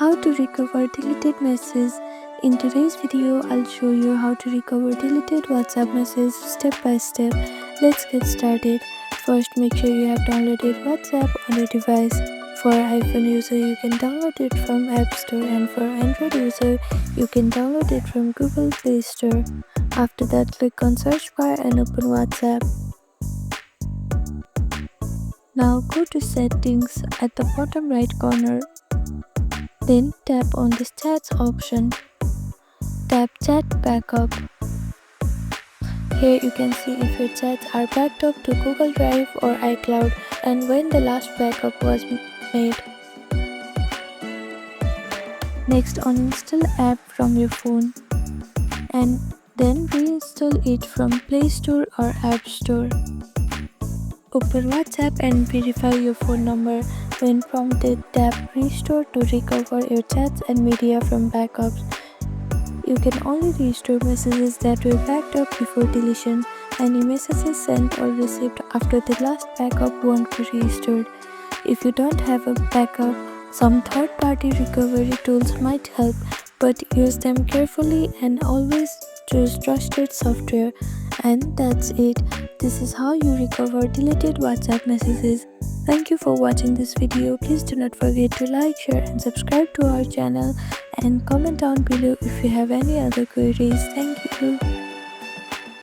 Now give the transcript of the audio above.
How to recover deleted messages. In today's video, I'll show you how to recover deleted WhatsApp messages step by step. Let's get started. First, make sure you have downloaded WhatsApp on your device. For iPhone user, you can download it from App Store, and for Android user, you can download it from Google Play Store. After that, click on search bar and open WhatsApp. Now go to settings at the bottom right corner. Then tap on the Chats option. Tap Chat Backup. Here you can see if your chats are backed up to Google Drive or iCloud and when the last backup was made. Next, uninstall app from your phone and then reinstall it from Play Store or App Store. Open WhatsApp and verify your phone number. When prompted, tap Restore to recover your chats and media from backups. You can only restore messages that were backed up before deletion. Any messages sent or received after the last backup won't be restored. If you don't have a backup, some third-party recovery tools might help, but use them carefully and always choose trusted software. And that's it. This is how you recover deleted WhatsApp messages. Thank you for watching this video. Please do not forget to like, share and subscribe to our channel and comment down below if you have any other queries. Thank you.